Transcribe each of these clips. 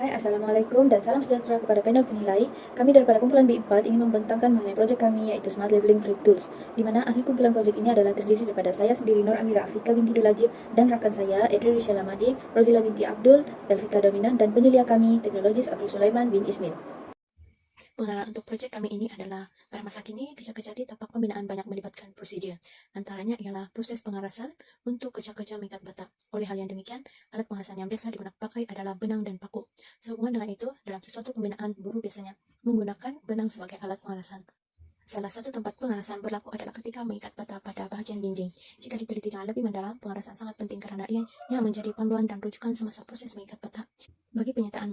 Hai, Assalamualaikum dan salam sejahtera kepada panel penilai. Kami daripada kumpulan B4 ingin membentangkan mengenai projek kami yaitu Smart Labeling Trade Tools, di mana ahli kumpulan projek ini adalah terdiri daripada saya sendiri Nur Amira Afika binti Dulajib dan rakan saya Edri Rishala Madi, Rozila binti Abdul, Elvika Dominan dan penyelia kami teknologis Abdul Sulaiman bin Ismail. Pengenalan untuk proyek kami ini adalah pada masa kini kerja-kerja di tapak pembinaan banyak melibatkan prosedur. Antaranya ialah proses pengarasan untuk kerja-kerja mengikat bata. Oleh hal yang demikian, alat pengarasan yang biasa digunakan pakai adalah benang dan paku. Sehubungan dengan itu, dalam sesuatu pembinaan, buruh biasanya menggunakan benang sebagai alat pengarasan. Salah satu tempat pengarasan berlaku adalah ketika mengikat bata pada bahagian dinding. Jika diteliti dengan lebih mendalam, pengarasan sangat penting karena ia menjadi panduan dan rujukan semasa proses mengikat bata. Bagi penyataan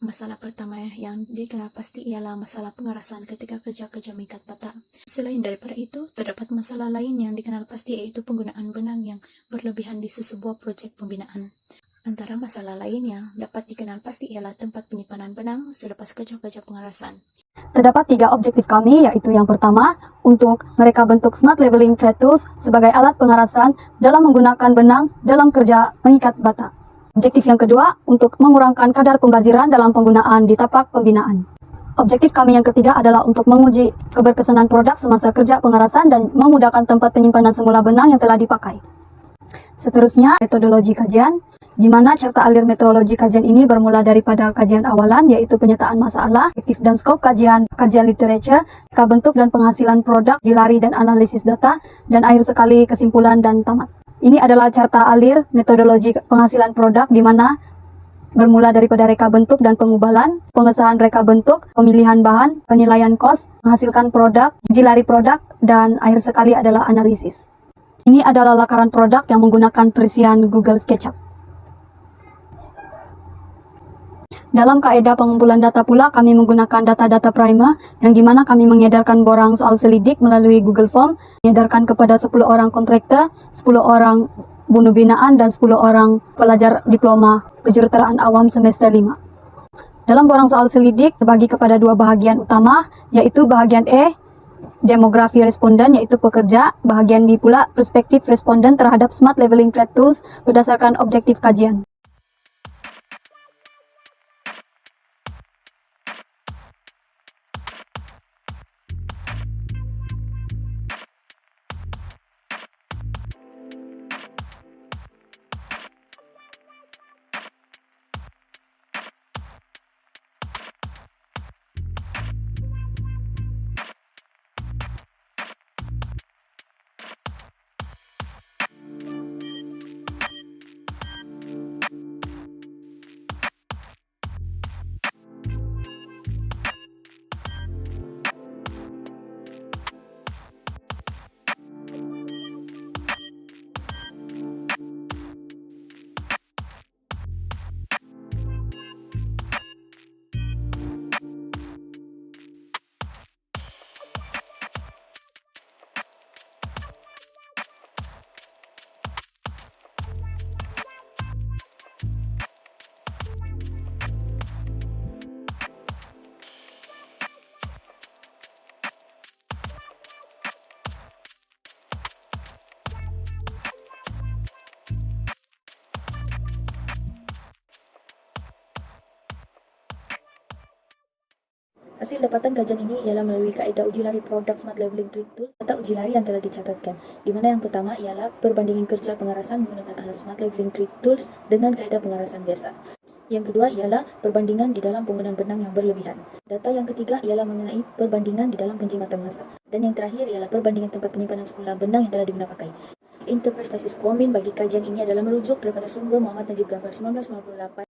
masalah pertama yang dikenal pasti ialah masalah pengarasan ketika kerja-kerja mengikat bata. Selain daripada itu, terdapat masalah lain yang dikenal pasti yaitu penggunaan benang yang berlebihan di sesebuah projek pembinaan. Antara masalah lain yang dapat dikenal pasti ialah tempat penyimpanan benang selepas kerja-kerja pengarasan. Terdapat 3 objektif kami, yaitu yang pertama, untuk mereka bentuk Smart Labeling Trade Tools sebagai alat pengarasan dalam menggunakan benang dalam kerja mengikat bata. Objektif yang kedua, untuk mengurangkan kadar pembaziran dalam penggunaan di tapak pembinaan. Objektif kami yang ketiga adalah untuk menguji keberkesanan produk semasa kerja pengarasan dan memudahkan tempat penyimpanan semula benang yang telah dipakai. Seterusnya, metodologi kajian, di mana carta alir metodologi kajian ini bermula daripada kajian awalan, yaitu penyataan masalah, objektif dan skop kajian literatur, reka bentuk dan penghasilan produk, uji lari dan analisis data, dan akhir sekali kesimpulan dan tamat. Ini adalah carta alir metodologi penghasilan produk, di mana bermula daripada reka bentuk dan pengubalan, pengesahan reka bentuk, pemilihan bahan, penilaian kos, menghasilkan produk, uji lari produk, dan akhir sekali adalah analisis. Ini adalah lakaran produk yang menggunakan perizinan Google SketchUp. Dalam kaedah pengumpulan data pula, kami menggunakan data-data primer, yang dimana kami mengedarkan borang soal selidik melalui Google Form, mengedarkan kepada 10 orang kontraktor, 10 orang bunuh binaan, dan 10 orang pelajar diploma kejuruteraan awam semester 5. Dalam borang soal selidik terbagi kepada 2 bahagian utama, yaitu bahagian E, demografi responden yaitu pekerja, bahagian B pula perspektif responden terhadap Smart Labeling Trade Tools berdasarkan objektif kajian. Hasil dapatan kajian ini ialah melalui kaedah uji lari produk Smart Labeling Trade Tools serta uji lari yang telah dicatatkan, di mana yang pertama ialah perbandingan kerja pengarasan menggunakan alat Smart Labeling Trade Tools dengan kaedah pengarasan biasa. Yang kedua ialah perbandingan di dalam penggunaan benang yang berlebihan. Data yang ketiga ialah mengenai perbandingan di dalam penjimatan massa. Dan yang terakhir ialah perbandingan tempat penyimpanan semula benang yang telah digunakan pakai. Interpretasis Komin bagi kajian ini adalah merujuk daripada sumber Muhammad Najib Ghaffar 1998.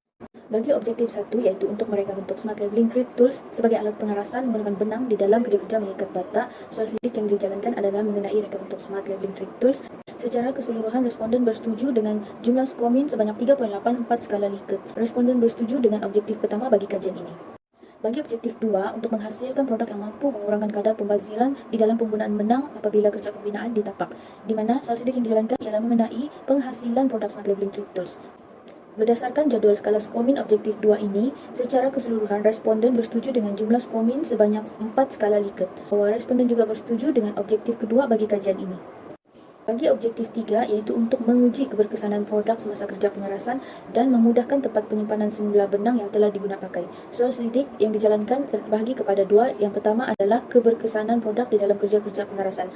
Bagi objektif 1, yaitu untuk mereka bentuk Smart Labeling Trade Tools sebagai alat pengarasan menggunakan benang di dalam kerja-kerja mengikat bata, soal selidik yang dijalankan adalah mengenai reka bentuk Smart Labeling Trade Tools. Secara keseluruhan, responden bersetuju dengan jumlah skomin sebanyak 3.84 skala Likert. Responden bersetuju dengan objektif pertama bagi kajian ini. Bagi objektif 2, untuk menghasilkan produk yang mampu mengurangkan kadar pembaziran di dalam penggunaan benang apabila kerja pembinaan ditapak, di mana soal selidik yang dijalankan ialah mengenai penghasilan produk Smart Labeling Trade Tools. Berdasarkan jadual skala skomin objektif 2 ini, secara keseluruhan responden bersetuju dengan jumlah skomin sebanyak 4 skala Likert. Bahwa responden juga bersetuju dengan objektif kedua bagi kajian ini. Bagi objektif 3, iaitu untuk menguji keberkesanan produk semasa kerja pengerasan dan memudahkan tempat penyimpanan semula benang yang telah diguna pakai. Soal selidik yang dijalankan terbahagi kepada dua. Yang pertama adalah keberkesanan produk di dalam kerja-kerja pengerasan.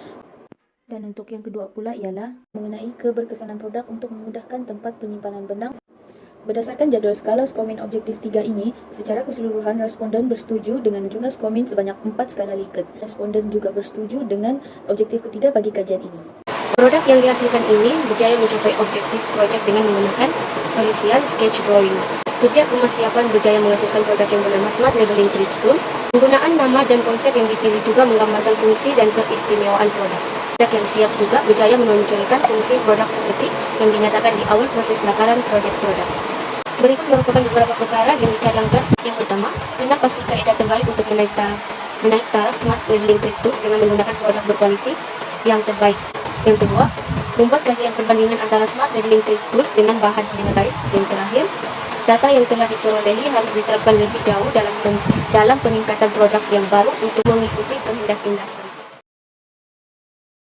Dan untuk yang kedua pula ialah mengenai keberkesanan produk untuk memudahkan tempat penyimpanan benang. Berdasarkan jadual skala skomin objektif 3 ini, secara keseluruhan responden bersetuju dengan jumlah skomin sebanyak 4 skala Likert. Responden juga bersetuju dengan objektif ketiga bagi kajian ini. Produk yang dihasilkan ini berjaya mencapai objektif projek dengan menggunakan perisian sketch drawing. Kerja kemasiapan berjaya menghasilkan produk yang bernama Smart Labeling Treats Tool. Penggunaan nama dan konsep yang dipilih juga menggambarkan fungsi dan keistimewaan produk. Produk yang siap juga berjaya menonjolkan fungsi produk seperti yang dinyatakan di awal proses lakaran projek produk. Berikut merupakan beberapa perkara yang dicadangkan. Yang pertama, kenal pasti kaedah terbaik untuk menaik taraf Smart Labeling Treats Tools dengan menggunakan produk berkualiti yang terbaik. Yang kedua, membuat kajian perbandingan antara Smart Labeling Treats Tools dengan bahan yang lain. Yang terakhir, data yang telah diperolehi harus diterapkan lebih jauh dalam peningkatan produk yang baru untuk mengikuti kehendak industri.